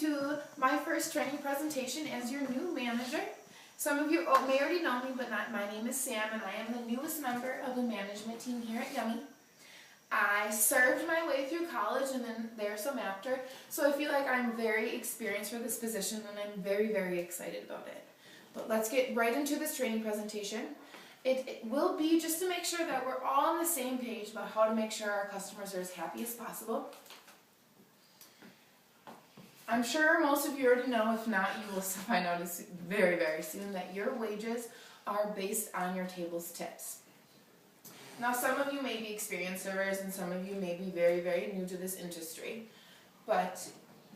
to my first training presentation as your new manager. Some of you may already know me, but not. My name is Sam, and I am the newest member of the management team here at Yummy. I served my way through college and then there some after, so I feel like I'm very experienced for this position, and I'm very, very excited about it. But let's get right into this training presentation. It will be just to make sure that we're all on the same page about how to make sure our customers are as happy as possible. I'm sure most of you already know. If not, you will find out very, very soon that your wages are based on your table's tips. Now, some of you may be experienced servers and some of you may be very, very new to this industry, but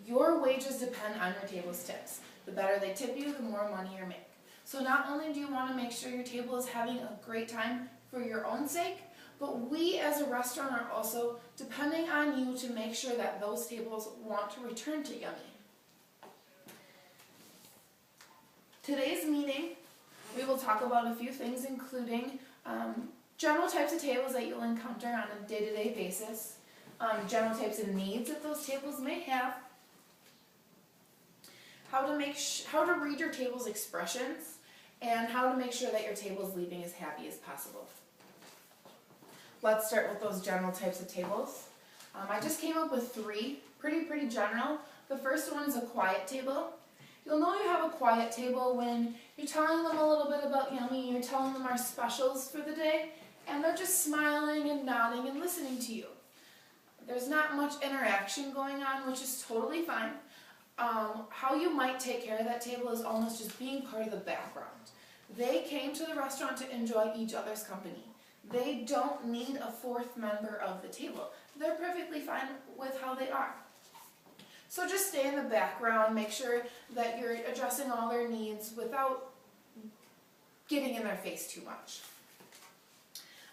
your wages depend on your table's tips. The better they tip you, the more money you make. So not only do you want to make sure your table is having a great time for your own sake, but we as a restaurant are also depending on you to make sure that those tables want to return to Yummy. Today's meeting, we will talk about a few things, including general types of tables that you'll encounter on a day-to-day basis, general types of needs that those tables may have, how to read your table's expressions, and how to make sure that your table is leaving as happy as possible. Let's start with those general types of tables. I just came up with three, pretty general. The first one is a quiet table. You'll know you have a quiet table when you're telling them a little bit about Yummy, you're telling them our specials for the day, and they're just smiling and nodding and listening to you. There's not much interaction going on, which is totally fine. How you might take care of that table is almost just being part of the background. They came to the restaurant to enjoy each other's company. They don't need a fourth member of the table. They're perfectly fine with how they are. So just stay in the background, make sure that you're addressing all their needs without getting in their face too much.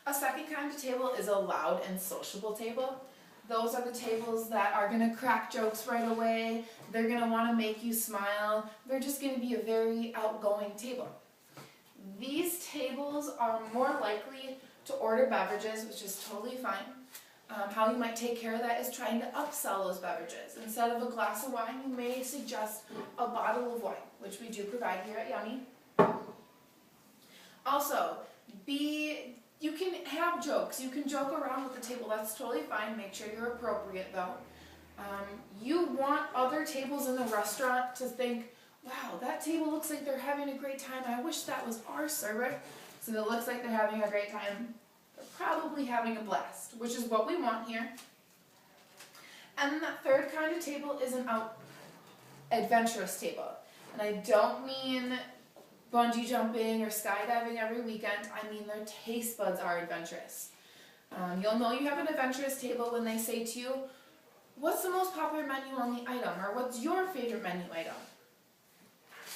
A second kind of table is a loud and sociable table. Those are the tables that are going to crack jokes right away. They're going to want to make you smile. They're just going to be a very outgoing table. These tables are more likely to order beverages, which is totally fine. How you might take care of that is trying to upsell those beverages. Instead of a glass of wine, you may suggest a bottle of wine, which we do provide here at Yummy. Also, you can have jokes. You can joke around with the table. That's totally fine. Make sure you're appropriate, though. You want other tables in the restaurant to think, wow, that table looks like they're having a great time. I wish that was our server. So it looks like they're having a great time. They're probably having a blast, which is what we want here. And then that third kind of table is an adventurous table. And I don't mean bungee jumping or skydiving every weekend. I mean their taste buds are adventurous. You'll know you have an adventurous table when they say to you, what's the most popular menu on the item? Or what's your favorite menu item?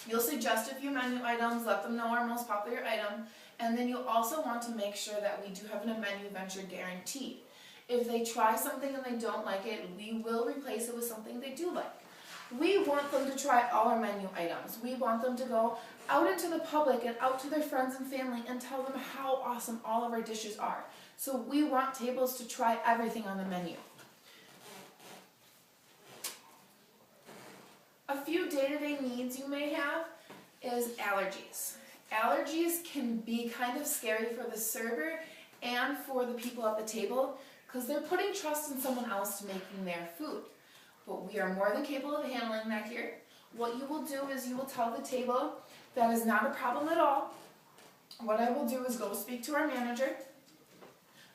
You'll suggest a few menu items, let them know our most popular item, and then you'll also want to make sure that we do have a menu venture guarantee. If they try something and they don't like it, we will replace it with something they do like. We want them to try all our menu items. We want them to go out into the public and out to their friends and family and tell them how awesome all of our dishes are. So we want tables to try everything on the menu. A few day-to-day needs you may have is allergies. Allergies can be kind of scary for the server and for the people at the table because they're putting trust in someone else making their food. But we are more than capable of handling that here. What you will do is you will tell the table that is not a problem at all. What I will do is go speak to our manager.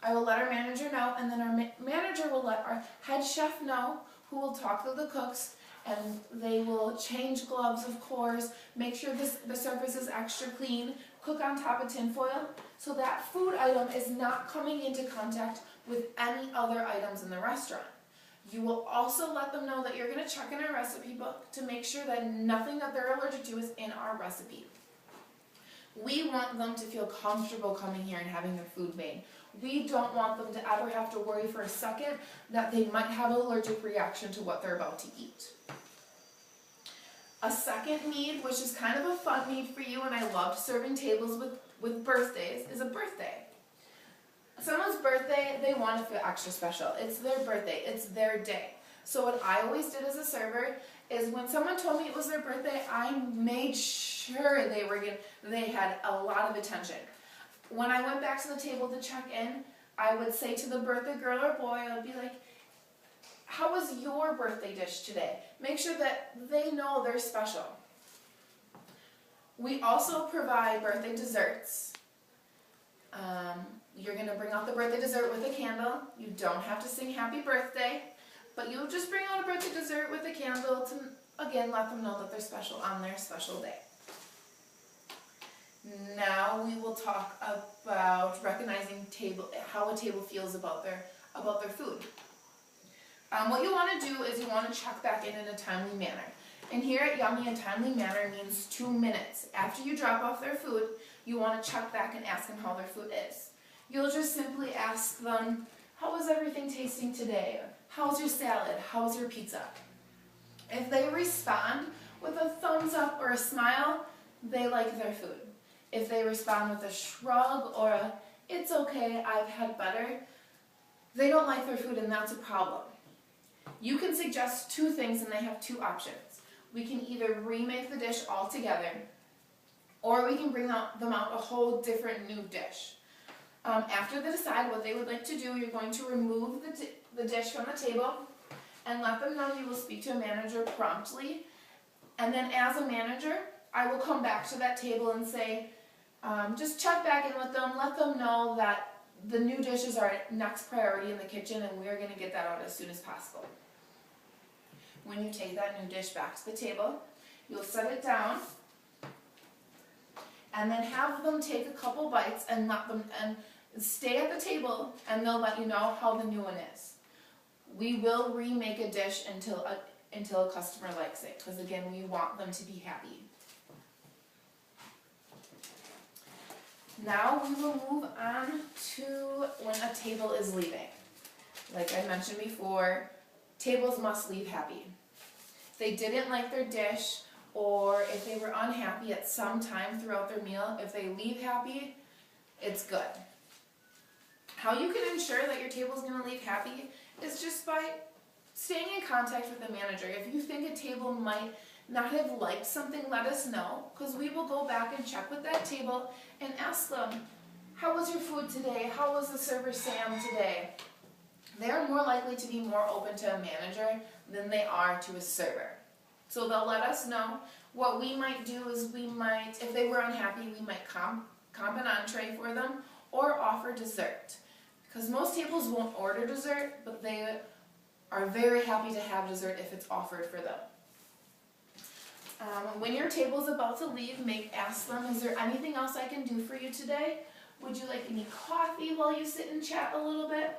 I will let our manager know, and then our manager will let our head chef know, who will talk to the cooks, and they will change gloves, of course, make sure the surface is extra clean, cook on top of tin foil, so that food item is not coming into contact with any other items in the restaurant. You will also let them know that you're going to check in our recipe book to make sure that nothing that they're allergic to is in our recipe. We want them to feel comfortable coming here and having their food made. We don't want them to ever have to worry for a second that they might have an allergic reaction to what they're about to eat. A second need, which is kind of a fun need for you, and I love serving tables with birthdays, is a birthday. Someone's birthday, they want to feel extra special. It's their birthday. It's their day. So what I always did as a server is when someone told me it was their birthday, I made sure they had a lot of attention. When I went back to the table to check in, I would say to the birthday girl or boy, I would be like, how was your birthday dish today? Make sure that they know they're special. We also provide birthday desserts. You're going to bring out the birthday dessert with a candle. You don't have to sing happy birthday, but you'll just bring out a birthday dessert with a candle to, again, let them know that they're special on their special day. Now we will talk about recognizing how a table feels about their food. What you want to do is you want to check back in a timely manner. And here at Yummy, a timely manner means 2 minutes. After you drop off their food, you want to check back and ask them how their food is. You'll just simply ask them, how was everything tasting today? How's your salad? How's your pizza? If they respond with a thumbs up or a smile, they like their food. If they respond with a shrug or a, it's okay, I've had better, they don't like their food and that's a problem. You can suggest 2 things and they have 2 options. We can either remake the dish altogether, or we can bring them out a whole different new dish. After they decide what they would like to do, you're going to remove the dish from the table and let them know you will speak to a manager promptly. And then as a manager, I will come back to that table and say, just check back in with them, let them know that the new dish is our next priority in the kitchen and we're going to get that out as soon as possible. When you take that new dish back to the table, you'll set it down and then have them take a couple bites and stay at the table, and they'll let you know how the new one is. We will remake a dish until a customer likes it, because again, we want them to be happy. Now we will move on to when a table is leaving. Like I mentioned before, tables must leave happy. If they didn't like their dish, or if they were unhappy at some time throughout their meal, if they leave happy, it's good. How you can ensure that your table is going to leave happy is just by staying in contact with the manager. If you think a table might not have liked something, let us know, because we will go back and check with that table and ask them, how was your food today? How was the server Sam today? They're more likely to be more open to a manager than they are to a server. So they'll let us know. What we might do is if they were unhappy, we might comp an entree for them or offer dessert. Because most tables won't order dessert, but they are very happy to have dessert if it's offered for them. When your table is about to leave, ask them, is there anything else I can do for you today? Would you like any coffee while you sit and chat a little bit?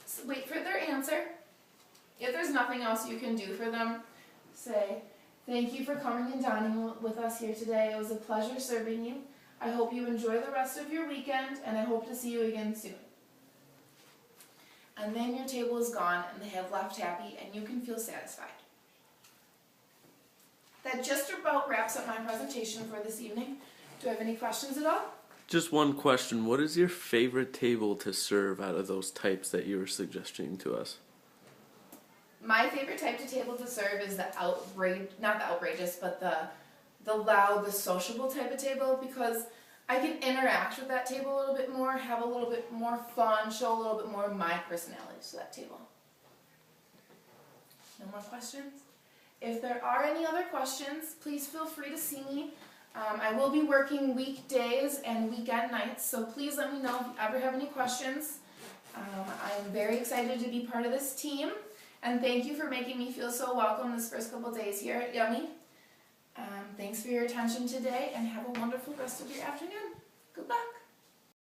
So wait for their answer. If there's nothing else you can do for them, say, thank you for coming and dining with us here today. It was a pleasure serving you. I hope you enjoy the rest of your weekend, and I hope to see you again soon. And then your table is gone, and they have left happy, and you can feel satisfied. That just about wraps up my presentation for this evening. Do I have any questions at all? Just one question. What is your favorite table to serve out of those types that you were suggesting to us? My favorite type of table to serve is not the outrageous, but the loud, the sociable type of table, because I can interact with that table a little bit more, have a little bit more fun, show a little bit more of my personality to that table. No more questions? If there are any other questions, please feel free to see me. I will be working weekdays and weekend nights, so please let me know if you ever have any questions. I'm very excited to be part of this team, and thank you for making me feel so welcome this first couple days here at Yummy. Thanks for your attention today, and have a wonderful rest of your afternoon. Goodbye.